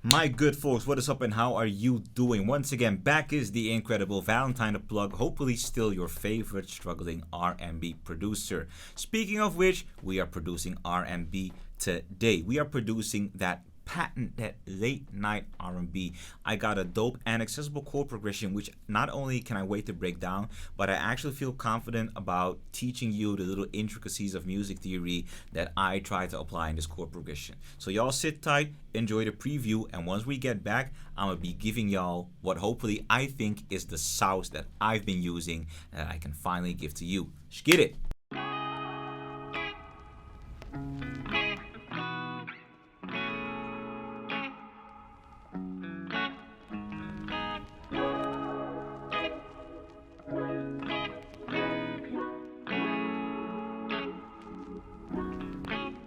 My good folks, what is up and how are you doing? Once again, back is the incredible Valentine the Plug, hopefully still your favorite struggling R&B producer. Speaking of which, we are producing R&B today. We are producing that patented late night R&B. I got a dope and accessible chord progression, which not only can I wait to break down, but I actually feel confident about teaching you the little intricacies of music theory that I try to apply in this chord progression. So y'all sit tight, enjoy the preview, and once we get back, I'm gonna be giving y'all what hopefully I think is the sauce that I've been using that I can finally give to you. Let's get it.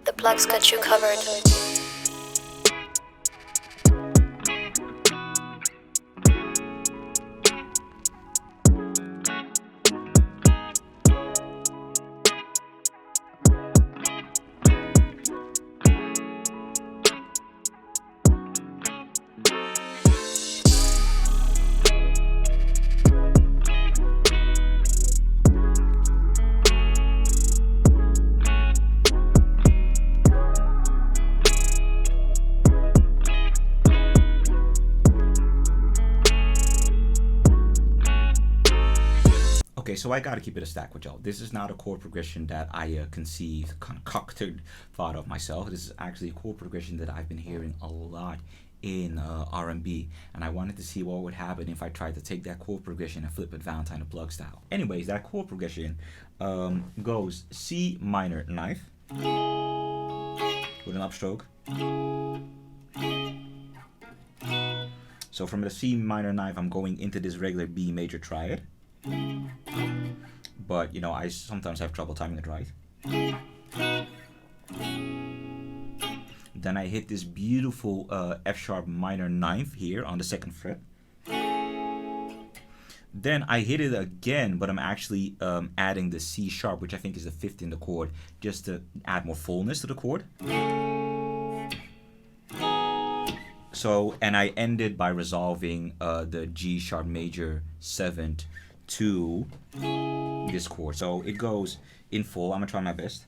The Pluck's got you covered. Okay, so I gotta keep it a stack with y'all. This is not a chord progression that I conceived, concocted, thought of myself. This is actually a chord progression that I've been hearing a lot in R&B, and I wanted to see what would happen if I tried to take that chord progression and flip it Valentine the Plug style. Anyways, that chord progression goes C minor knife with an upstroke. So from the C minor knife, I'm going into this regular B major triad. But you know, I sometimes have trouble timing it right. Then I hit this beautiful F sharp minor ninth here on the second fret. Then I hit it again, but I'm actually adding the C sharp, which I think is the fifth in the chord, just to add more fullness to the chord. So, and I ended by resolving the G sharp major seventh to this chord. So it goes in full. I'm gonna try my best.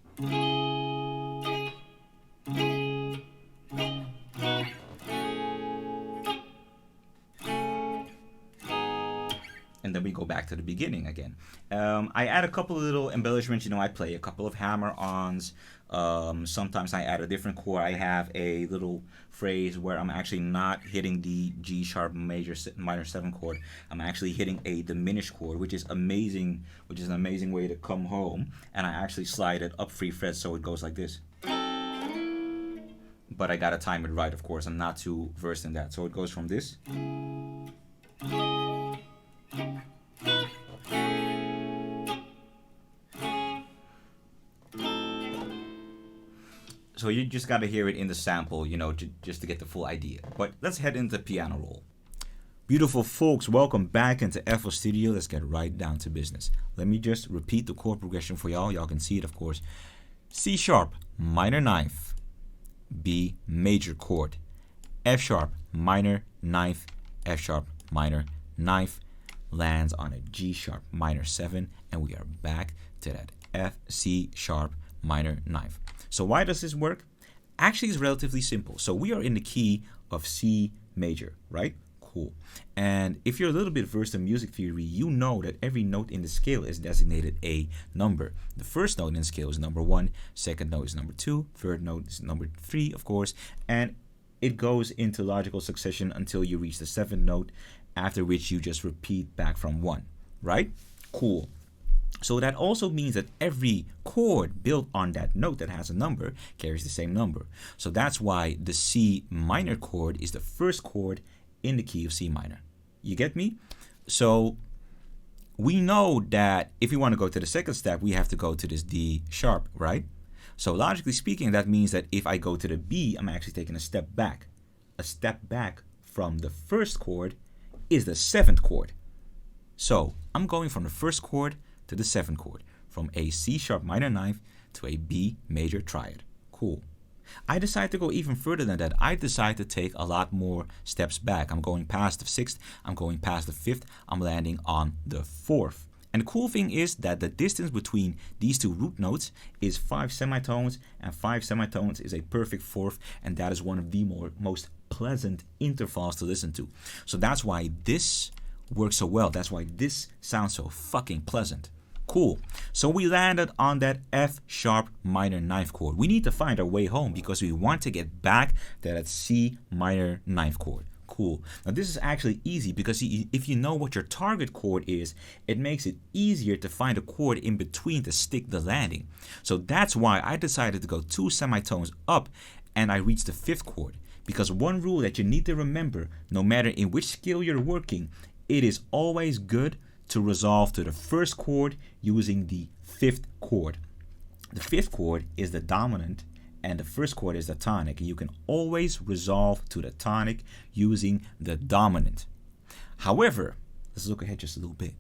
And then we go back to the beginning again. I add a couple of little embellishments. You know, I play a couple of hammer-ons. Sometimes I add a different chord. I have a little phrase where I'm actually not hitting the G sharp major minor 7 chord. I'm actually hitting a diminished chord, which is amazing, which is an amazing way to come home. And I actually slide it up 3 frets, so it goes like this. But I gotta time it right, of course. I'm not too versed in that. So it goes from this. So you just got to hear it in the sample, you know, just to get the full idea. But let's head into piano roll. Beautiful folks, welcome back into FL Studio. Let's get right down to business. Let me just repeat the chord progression for y'all. Y'all can see it, of course. C sharp, minor ninth, B major chord, F sharp, minor ninth, F sharp, minor ninth, lands on a G sharp, minor 7, and we are back to that F, C sharp, minor ninth. So why does this work? Actually, it's relatively simple. So we are in the key of C major, right? Cool. And if you're a little bit versed in music theory, you know that every note in the scale is designated a number. The first note in the scale is number 1, second note is number 2, third note is number 3, of course, and it goes into logical succession until you reach the 7th note, after which you just repeat back from 1, right? Cool. So that also means that every chord built on that note that has a number carries the same number. So that's why the C minor chord is the first chord in the key of C minor. You get me? So we know that if we want to go to the second step, we have to go to this D sharp, right? So logically speaking, that means that if I go to the B, I'm actually taking a step back. A step back from the first chord is the 7th chord. So I'm going from the first chord to the 7th chord, from a C sharp minor ninth to a B major triad. Cool. I decided to go even further than that. I decided to take a lot more steps back. I'm going past the sixth, I'm going past the fifth, I'm landing on the fourth. And the cool thing is that the distance between these two root notes is 5 semitones, and 5 semitones is a perfect fourth, and that is one of the most pleasant intervals to listen to. So that's why this works so well. That's why this sounds so fucking pleasant. Cool. So we landed on that F sharp minor ninth chord. We need to find our way home because we want to get back to that C minor ninth chord. Cool. Now this is actually easy because if you know what your target chord is, it makes it easier to find a chord in between to stick the landing. So that's why I decided to go 2 semitones up and I reached the fifth chord. Because one rule that you need to remember, no matter in which scale you're working, it is always good to resolve to the first chord using the fifth chord. The fifth chord is the dominant and the first chord is the tonic. You can always resolve to the tonic using the dominant. However, let's look ahead just a little bit.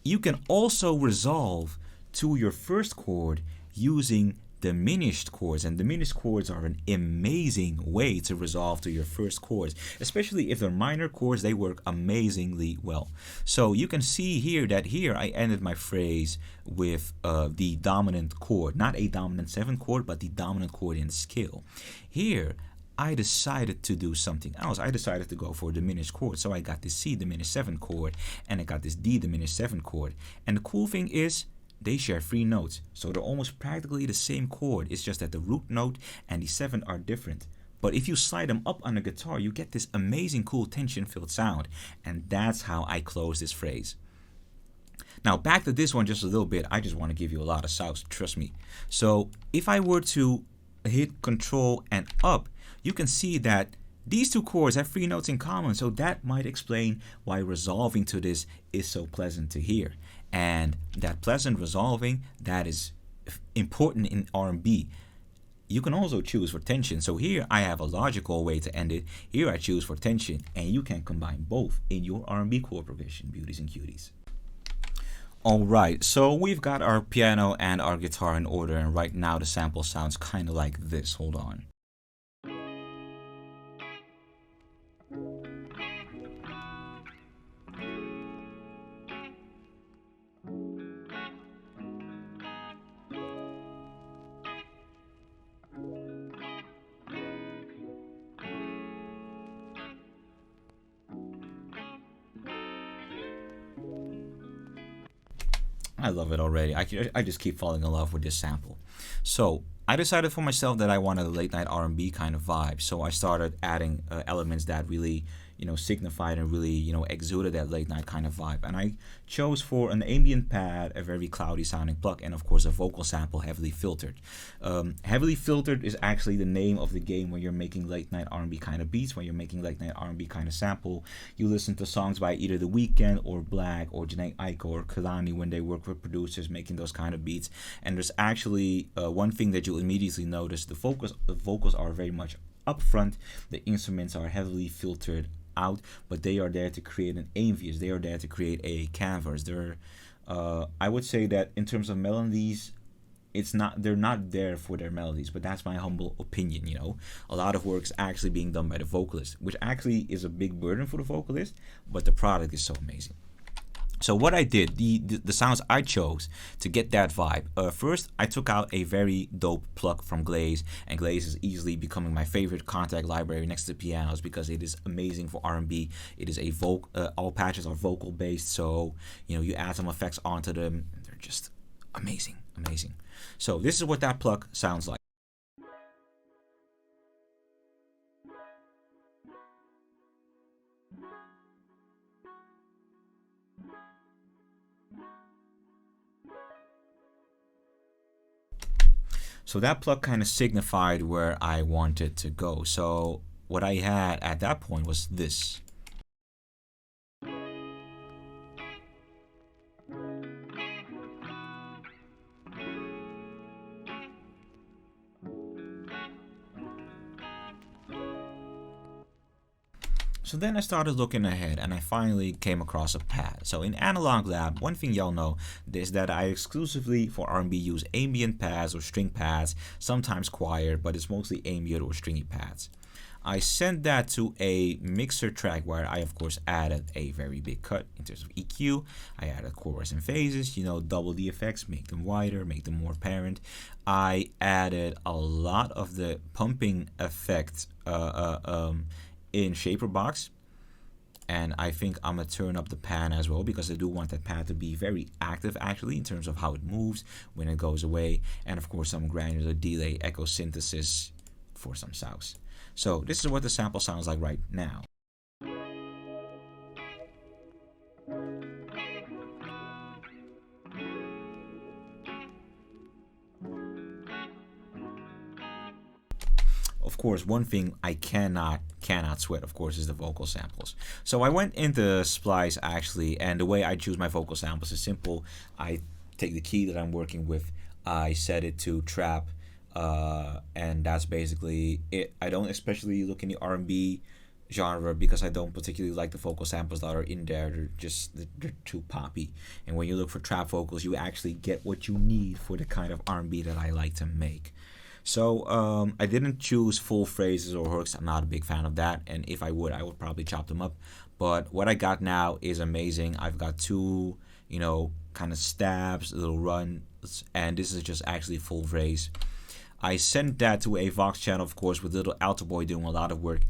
You can also resolve to your first chord using diminished chords, and diminished chords are an amazing way to resolve to your first chords, especially if they're minor chords. They work amazingly well. So you can see here that here I ended my phrase with the dominant chord, not a dominant 7 chord, but the dominant chord in the scale. Here I decided to do something else. I decided to go for a diminished chord. So I got this C diminished 7 chord and I got this D diminished 7 chord. And the cool thing is they share 3 notes, so they're almost practically the same chord. It's just that the root note and the 7 are different. But if you slide them up on the guitar, you get this amazing cool tension-filled sound, and that's how I close this phrase. Now back to this one just a little bit. I just want to give you a lot of sounds, trust me. So if I were to hit Control and up, you can see that these 2 chords have 3 notes in common, so that might explain why resolving to this is so pleasant to hear. And that pleasant resolving, that is important in R&B. You can also choose for tension. So here I have a logical way to end it. Here I choose for tension, and you can combine both in your R&B chord progression, beauties and cuties. Alright, so we've got our piano and our guitar in order, and right now the sample sounds kind of like this. Hold on. I love it already. I just keep falling in love with this sample. So I decided for myself that I wanted a late night R&B kind of vibe. So I started adding elements that really, signified and really, exuded that late night kind of vibe. And I chose for an ambient pad, a very cloudy sounding Pluck, and of course a vocal sample heavily filtered. Heavily filtered is actually the name of the game when you're making late night R&B kind of beats, when you're making late night R&B kind of sample. You listen to songs by either The Weeknd or Black or Janae Aiko or Kalani when they work with producers making those kind of beats. And there's actually one thing that you'll immediately notice: the vocals are very much up front, the instruments are heavily filtered out, but they are there to create an ambience. They are there to create a canvas. They're I would say that in terms of melodies, they're not there for their melodies, but that's my humble opinion. A lot of work is actually being done by the vocalist, which actually is a big burden for the vocalist, but the product is so amazing. So what I did, the sounds I chose to get that vibe. First, I took out a very dope Pluck from Glaze, and Glaze is easily becoming my favorite contact library next to pianos because it is amazing for R&B. It is all patches are vocal based, so you add some effects onto them, and they're just amazing. So this is what that Pluck sounds like. So that Pluck kind of signified where I wanted to go. So what I had at that point was this. So then I started looking ahead and I finally came across a pad. So in Analog Lab, one thing y'all know is that I exclusively for R&B use ambient pads or string pads, sometimes choir, but it's mostly ambient or stringy pads. I sent that to a mixer track where I of course added a very big cut in terms of EQ. I added chorus and phases, you know, double the effects, make them wider, make them more apparent. I added a lot of the pumping effects in Shaper Box, and I think I'm gonna turn up the pan as well because I do want that pad to be very active actually in terms of how it moves when it goes away, and of course some granular delay echo synthesis for some sounds. So this is what the sample sounds like right now. Of course, one thing I cannot sweat, of course, is the vocal samples. So I went into Splice actually, and the way I choose my vocal samples is simple. I take the key that I'm working with, I set it to trap, and that's basically it. I don't especially look in the R&B genre because I don't particularly like the vocal samples that are in there. They're too poppy. And when you look for trap vocals, you actually get what you need for the kind of R&B that I like to make. So I didn't choose full phrases or hooks. I'm not a big fan of that, and if I would probably chop them up. But what I got now is amazing. I've got two, you know, kind of stabs, little runs, and this is just actually full phrase. I sent that to a Vox channel, of course, with little Alto Boy doing a lot of work,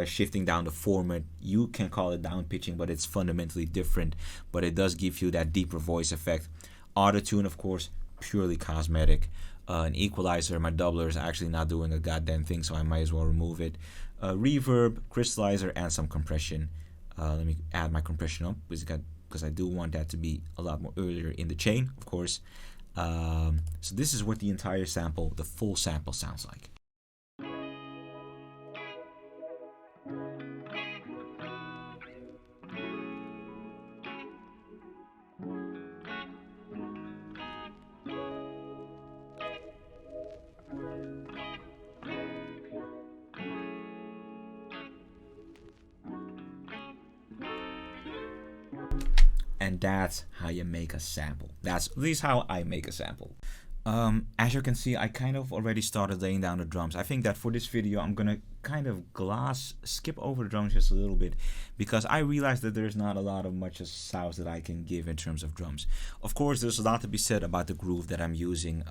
shifting down the format. You can call it down pitching, but it's fundamentally different. But it does give you that deeper voice effect. Auto-tune, of course, purely cosmetic. An equalizer, my doubler is actually not doing a goddamn thing, so I might as well remove it. Reverb, crystallizer, and some compression. Let me add my compression up because I do want that to be a lot more earlier in the chain, of course. So this is what the entire sample, the full sample, sounds like. And that's how you make a sample. That's at least how I make a sample. As you can see, I kind of already started laying down the drums. I think that for this video, I'm gonna kind of skip over the drums just a little bit because I realized that there's not a lot of much sounds that I can give in terms of drums. Of course, there's a lot to be said about the groove that I'm using.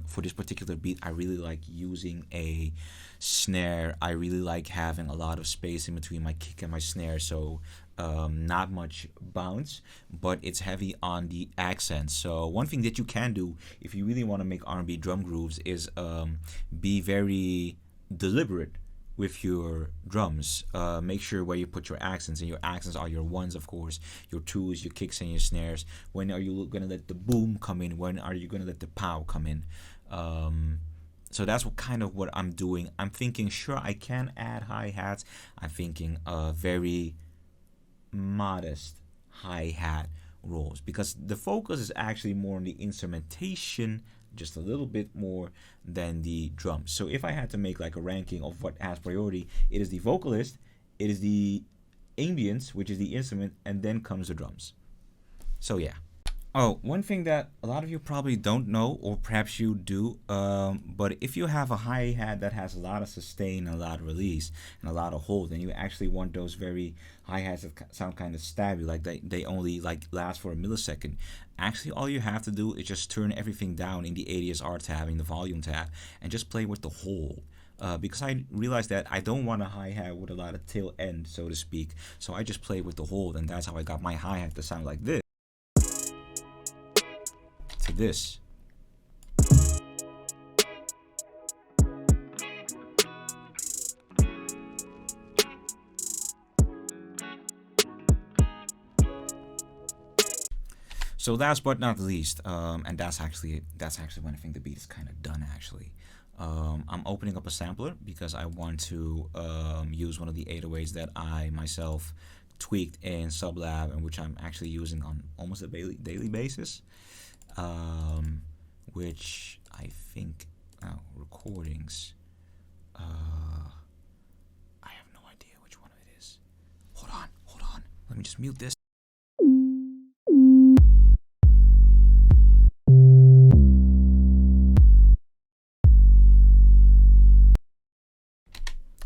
For this particular beat, I really like using a snare. I really like having a lot of space in between my kick and my snare, so not much bounce, but it's heavy on the accents. So one thing that you can do if you really want to make R&B drum grooves is be very deliberate with your drums. Make sure where you put your accents, and your accents are your ones, of course, your twos, your kicks, and your snares. When are you gonna let the boom come in? When are you gonna let the pow come in? So that's what I'm doing. I'm thinking, sure, I can add hi-hats. I'm thinking very modest hi-hat rolls because the focus is actually more on the instrumentation, just a little bit more than the drums. So if I had to make like a ranking of what has priority, it is the vocalist, it is the ambience, which is the instrument, and then comes the drums. So yeah. Oh, one thing that a lot of you probably don't know, or perhaps you do, but if you have a hi-hat that has a lot of sustain, a lot of release, and a lot of hold, then you actually want those very hi-hats that sound kind of stabby, like they only like last for a millisecond. Actually, all you have to do is just turn everything down in the ADSR tab, in the volume tab, and just play with the hold. Because I realized that I don't want a hi-hat with a lot of tail end, so to speak. So I just play with the hold, and that's how I got my hi-hat to sound like this. To this. So last but not least, and that's actually when I think the beat is kind of done actually. I'm opening up a sampler because I want to use one of the 808s that I myself tweaked in Sublab, and which I'm actually using on almost a daily basis. Which I think recordings. I have no idea which one it is. Let's mute this.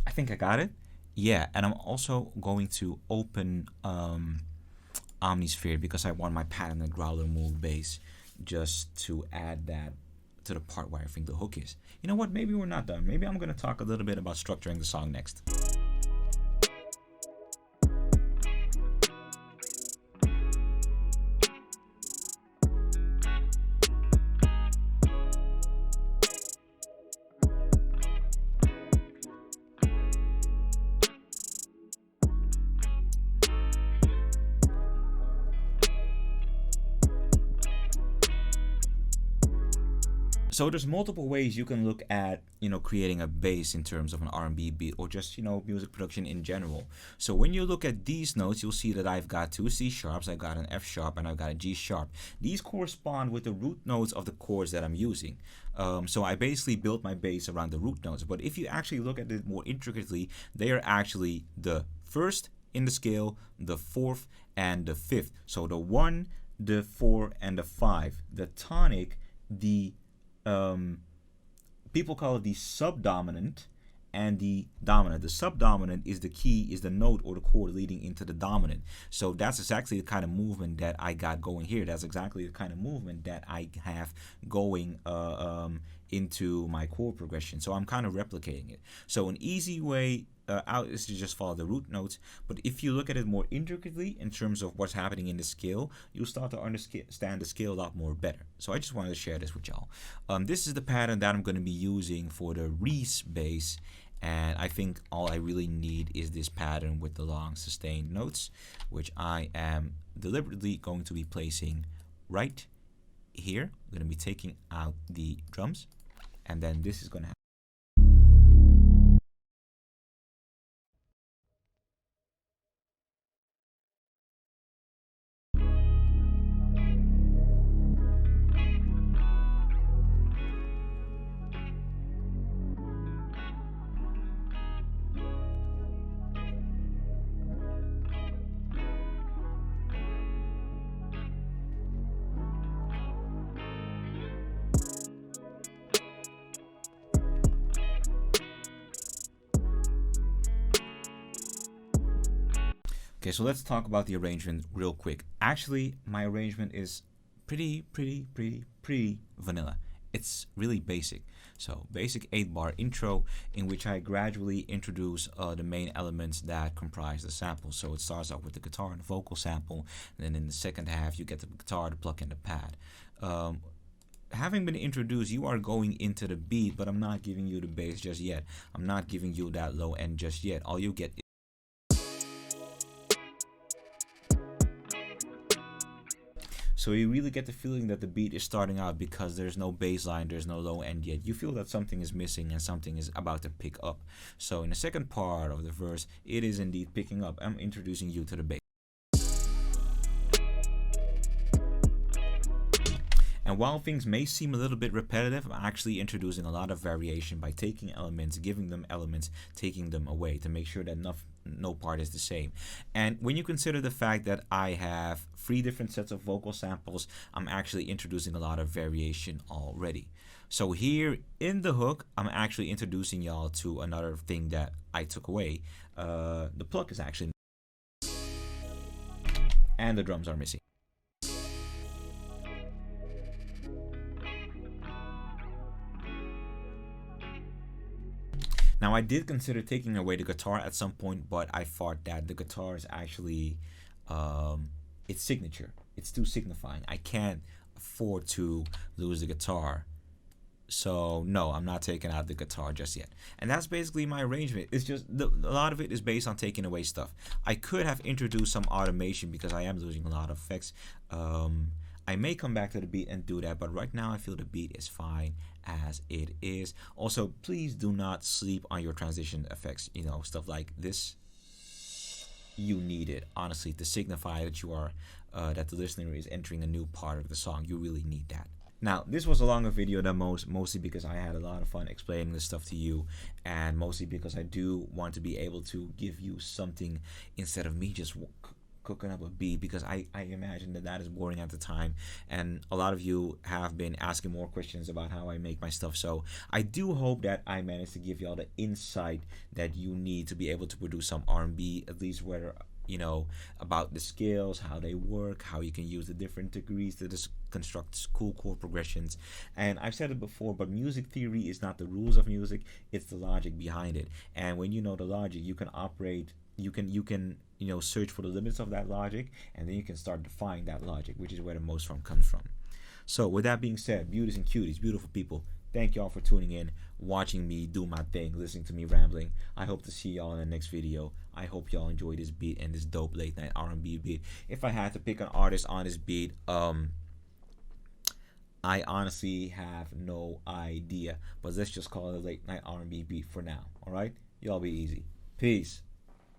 I think I got it. Yeah, and I'm also going to open Omnisphere because I want my pattern and growler move bass just to add that to the part where I think the hook is. You know what? Maybe we're not done. Maybe I'm going to talk a little bit about structuring the song next. So there's multiple ways you can look at, creating a bass in terms of an R&B beat or just, music production in general. So when you look at these notes, you'll see that I've got two C sharps, I've got an F sharp, and I've got a G sharp. These correspond with the root notes of the chords that I'm using. So I basically built my bass around the root notes. But if you actually look at it more intricately, they are actually the first in the scale, the fourth, and the fifth. So the 1, the 4, and the 5. The tonic, the people call it the subdominant and the dominant. The subdominant is the key, is the note or the chord leading into the dominant. So that's exactly the kind of movement that I got going here. That's exactly the kind of movement that I have going into my chord progression. So I'm kind of replicating it. So an easy way out is to just follow the root notes. But if you look at it more intricately in terms of what's happening in the scale, you'll start to understand the scale a lot more better. So I just wanted to share this with y'all. This is the pattern that I'm going to be using for the Reese bass. And I think all I really need is this pattern with the long sustained notes, which I am deliberately going to be placing right here. I'm going to be taking out the drums, and then this is going to happen. Okay, so let's talk about the arrangement real quick. Actually, my arrangement is pretty vanilla. It's really basic. So basic 8-bar intro in which I gradually introduce the main elements that comprise the sample. So it starts off with the guitar and the vocal sample, and then in the second half you get the guitar, the pluck, and the pad. Having been introduced, you are going into the beat, but I'm not giving you the bass just yet. I'm not giving you that low end just yet. All you get is so you really get the feeling that the beat is starting out because there's no bass line, there's no low end yet. You feel that something is missing and something is about to pick up. So in the second part of the verse, it is indeed picking up. I'm introducing you to the bass. And while things may seem a little bit repetitive, I'm actually introducing a lot of variation by taking elements, giving them elements, taking them away to make sure that no part is the same. And when you consider the fact that I have 3 different sets of vocal samples, I'm actually introducing a lot of variation already. So here in the hook, I'm actually introducing y'all to another thing that I took away. The pluck is actually, and the drums are missing. Now I did consider taking away the guitar at some point, but I thought that the guitar is actually its signature. It's too signifying. I can't afford to lose the guitar. So no, I'm not taking out the guitar just yet. And that's basically my arrangement. It's just a lot of it is based on taking away stuff. I could have introduced some automation because I am losing a lot of effects. I may come back to the beat and do that, but right now I feel the beat is fine as it is. Also, please do not sleep on your transition effects, stuff like this. You need it, honestly, to signify that you are that the listener is entering a new part of the song. You really need that. Now, this was a longer video than mostly because I had a lot of fun explaining this stuff to you, and mostly because I do want to be able to give you something instead of me just cooking up a beat, because I imagine that is boring at the time, and a lot of you have been asking more questions about how I make my stuff. So I do hope that I managed to give y'all the insight that you need to be able to produce some R&B, at least whether about the scales, how they work, how you can use the different degrees to just construct cool chord progressions. And I've said it before, but music theory is not the rules of music, it's the logic behind it. And when you know the logic, you can operate, you can search for the limits of that logic, and then you can start defying that logic, which is where the most from comes from. So with that being said, beauties and cuties, beautiful people, thank y'all for tuning in, watching me do my thing, listening to me rambling. I hope to see y'all in the next video. I hope y'all enjoy this beat and this dope late night R&B beat. If I had to pick an artist on this beat, I honestly have no idea. But let's just call it a late night R&B beat for now. All right, y'all be easy. Peace.